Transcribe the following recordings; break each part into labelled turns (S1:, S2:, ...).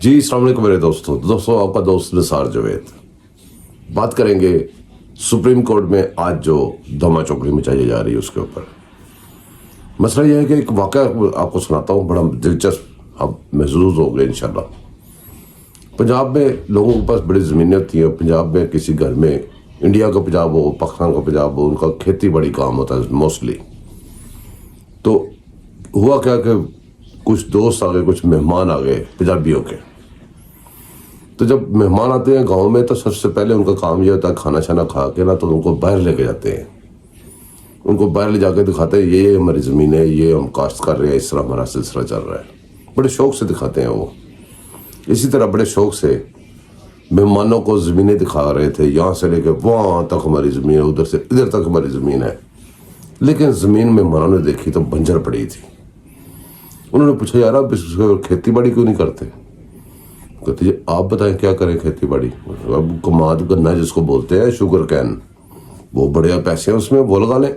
S1: جی السلام علیکم میرے دوستوں آپ کا دوست نثار جاوید بات کریں گے سپریم کورٹ میں آج جو دھما چوکڑی مچائی جا رہی ہے اس کے اوپر. مسئلہ یہ ہے کہ ایک واقعہ آپ کو سناتا ہوں, بڑا دلچسپ, آپ محظوظ ہو گئے انشاءاللہ. پنجاب میں لوگوں کے پاس بڑی زمینیں ہوتی ہیں. پنجاب میں کسی گھر میں, انڈیا کا پنجاب ہو, پاکستان کا پنجاب ہو, ان کا کھیتی باڑی کام ہوتا ہے موسٹلی. تو ہوا کیا کہ کچھ دوست آ گئے, کچھ مہمان آ گئے پنجابیوں کے. تو جب مہمان آتے ہیں گاؤں میں تو سب سے پہلے ان کا کام یہ ہوتا ہے کھانا چھانا کھا کے نا تو ان کو باہر لے کے جاتے ہیں. ان کو باہر لے جا کے دکھاتے ہیں یہ ہماری زمین ہے, یہ ہم کاشت کر رہے ہیں, اس طرح ہمارا سلسلہ چل رہا ہے. بڑے شوق سے دکھاتے ہیں وہ. اسی طرح بڑے شوق سے مہمانوں کو زمینیں دکھا رہے تھے, یہاں سے لے کے وہاں تک ہماری زمین ہے, ادھر سے ادھر تک ہماری زمین ہے. لیکن زمین مہمانوں نے دیکھی تو بنجر پڑی تھی. انہوں نے پوچھا یار آپ اس کھیتی باڑی کیوں نہیں کرتے؟ کہتے آپ بتائیں کیا کریں کھیتی باڑی. اب کماد گنا جس کو بولتے ہیں, شوگر کین, وہ بڑے پیسے ہیں اس میں, وہ لگا لیں.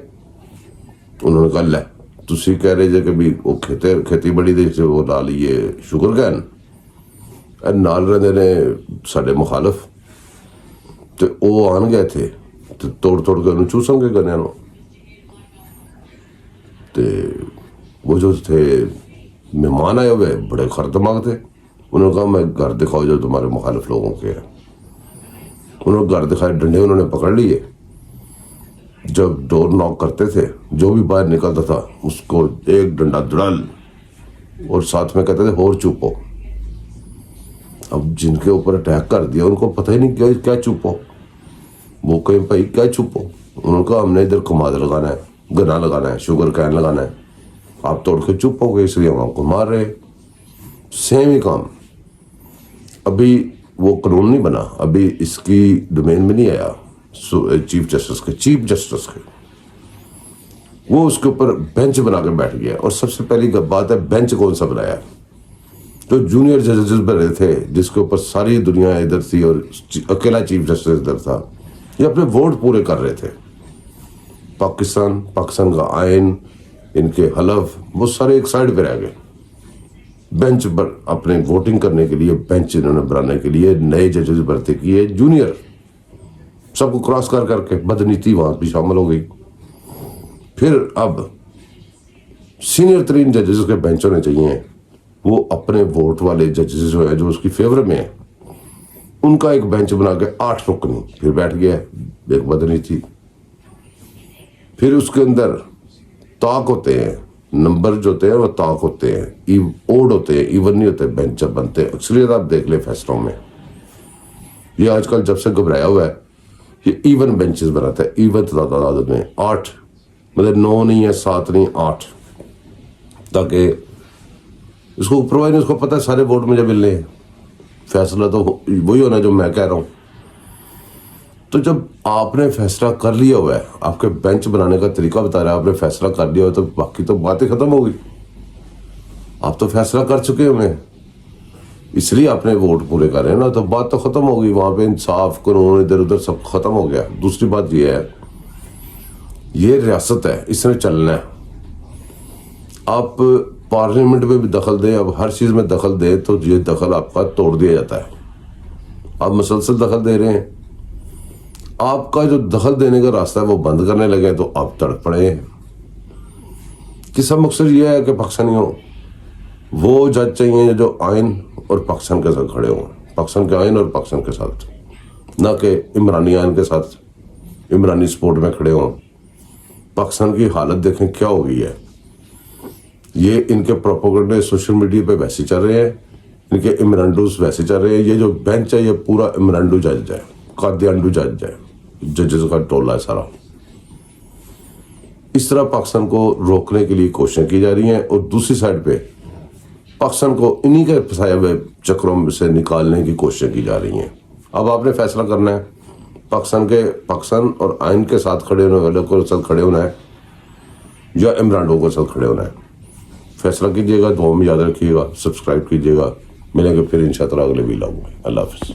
S1: انہوں نے کہا لے تسی کہہ رہے جے کہ بھی وہ کھیتی باڑی دے سے وہ لا لیے شوگر کین. نال رہتے نے سارے مخالف تو وہ آن گئے تھے تو توڑ کے انہوں چوسن گے گنے نو. تو وہ جو تھے مہمان آئے ہوئے بڑے خر دماغ تھے. انہوں نے کہا میں گھر دکھاؤ جو تمہارے مخالف لوگوں کے ہیں. انہوں نے گھر دکھائے, ڈنڈے انہوں نے پکڑ لیے. جب ڈور ناک کرتے تھے جو بھی باہر نکلتا تھا اس کو ایک ڈنڈا دڑل, اور ساتھ میں کہتے تھے اور چوپو. اب جن کے اوپر اٹیک کر دیا ان کو پتہ ہی نہیں کیا چوپو. وہ کہیں بھائی کیا چوپو. انہوں نے کہا ہم نے ادھر کماد لگانا ہے, گنا لگانا ہے, شوگر کین لگانا ہے, آپ توڑ کے چپ ہو گئے اس لیے ہم آپ کو مار رہے. سیم ہی کام. ابھی وہ قانون نہیں بنا, ابھی اس کی ڈومین میں نہیں آیا چیف جسٹس کے. وہ اس کے اوپر بینچ بنا کے بیٹھ گیا. اور سب سے پہلی بات ہے بینچ کون سا بنایا؟ جو جونیئر ججز بنے تھے جس کے اوپر ساری دنیا ادھر تھی اور اکیلا چیف جسٹس ادھر تھا. یہ اپنے ووٹ پورے کر رہے تھے. پاکستان کا آئین, ان کے حلف, وہ سارے ایک سائڈ پہ رہ گئے. بینچ پر اپنے ووٹنگ کرنے کے لیے بینچ انہوں نے بنانے کے لیے نئے ججز بھرتی کیے, جونیئر, سب کو کراس کر کے بدنیتی وہاں بھی شامل ہو گئی. پھر اب سینئر ترین ججز کے بینچ ہونے چاہیے, وہ اپنے ووٹ والے ججز جو ہے جو اس کی فیور میں ہیں ان کا ایک بینچ بنا کے 8 رکنی پھر بیٹھ گیا ایک بدنیتی. پھر اس کے اندر طاق ہوتے ہیں, نمبر جو ہوتے ہیں وہ طاق ہوتے ہیں, اوڈ ہوتے ہیں, ایون نہیں ہوتے بینچ جب بنتے. اکثریت آپ دیکھ لیں فیصلوں میں. یہ آج کل جب سے گھبرایا ہوا ہے یہ ایون بینچز بناتا ہے. ایون تعداد میں 8, مطلب 9 نہیں ہے, 7 نہیں, 8, تاکہ اس کو اوپر اس کو پتہ ہے سارے ووٹ مجھے ملنے ہیں, فیصلہ تو وہی ہونا جو میں کہہ رہا ہوں. تو جب آپ نے فیصلہ کر لیا ہوا ہے, آپ کے بینچ بنانے کا طریقہ بتا رہا ہے, آپ نے فیصلہ کر لیا ہوا تو باقی تو باتیں ختم ہو گئی. آپ تو فیصلہ کر چکے ہمیں, اس لیے آپ نے ووٹ پورے کر رہے ہیں نا, تو بات تو ختم ہو گئی. وہاں پہ انصاف قانون ادھر ادھر سب ختم ہو گیا. دوسری بات یہ ہے, یہ ریاست ہے, اس نے چلنا ہے. آپ پارلیمنٹ میں بھی دخل دیں, اب ہر چیز میں دخل دیں تو یہ دخل آپ کا توڑ دیا جاتا ہے. آپ مسلسل دخل دے رہے ہیں, آپ کا جو دخل دینے کا راستہ ہے وہ بند کرنے لگے تو آپ تڑپ پڑے ہیں. کس کا مقصد یہ ہے کہ پاکستانیوں وہ جج چاہیے جو آئین اور پاکستان کے ساتھ کھڑے ہوں, پاکستان کے آئین اور پاکستان کے ساتھ, نہ کہ عمرانی آئین کے ساتھ عمرانی سپورٹ میں کھڑے ہوں. پاکستان کی حالت دیکھیں کیا ہو گئی ہے. یہ ان کے پروپیگنڈے سوشل میڈیا پہ ویسے چل رہے ہیں, ان کے امرانڈوز ویسے چل رہے ہیں. یہ جو بینچ ہے یہ پورا امرانڈو جج ہے, قادیانڈو جج ہے, ججز کا ٹولہ ہے سارا. اس طرح پاکستان کو روکنے کے لیے کوششیں کی جا رہی ہیں, اور دوسری سائڈ پہ پاکستان کو انہی کے پھنسائے ہوئے چکروں سے نکالنے کی کوششیں کی جا رہی ہیں. اب آپ نے فیصلہ کرنا ہے, پاکستان اور آئین کے ساتھ کھڑے ہونے والے کو ساتھ کھڑے ہونا ہے یا عمرانڈو کو ساتھ کھڑے ہونا ہے. فیصلہ کیجیے گا, دعاؤں میں یاد رکھیے گا, سبسکرائب کیجیے گا. ملیں گے پھر انشاءاللہ اگلے ویلاگ میں. اللہ حافظ.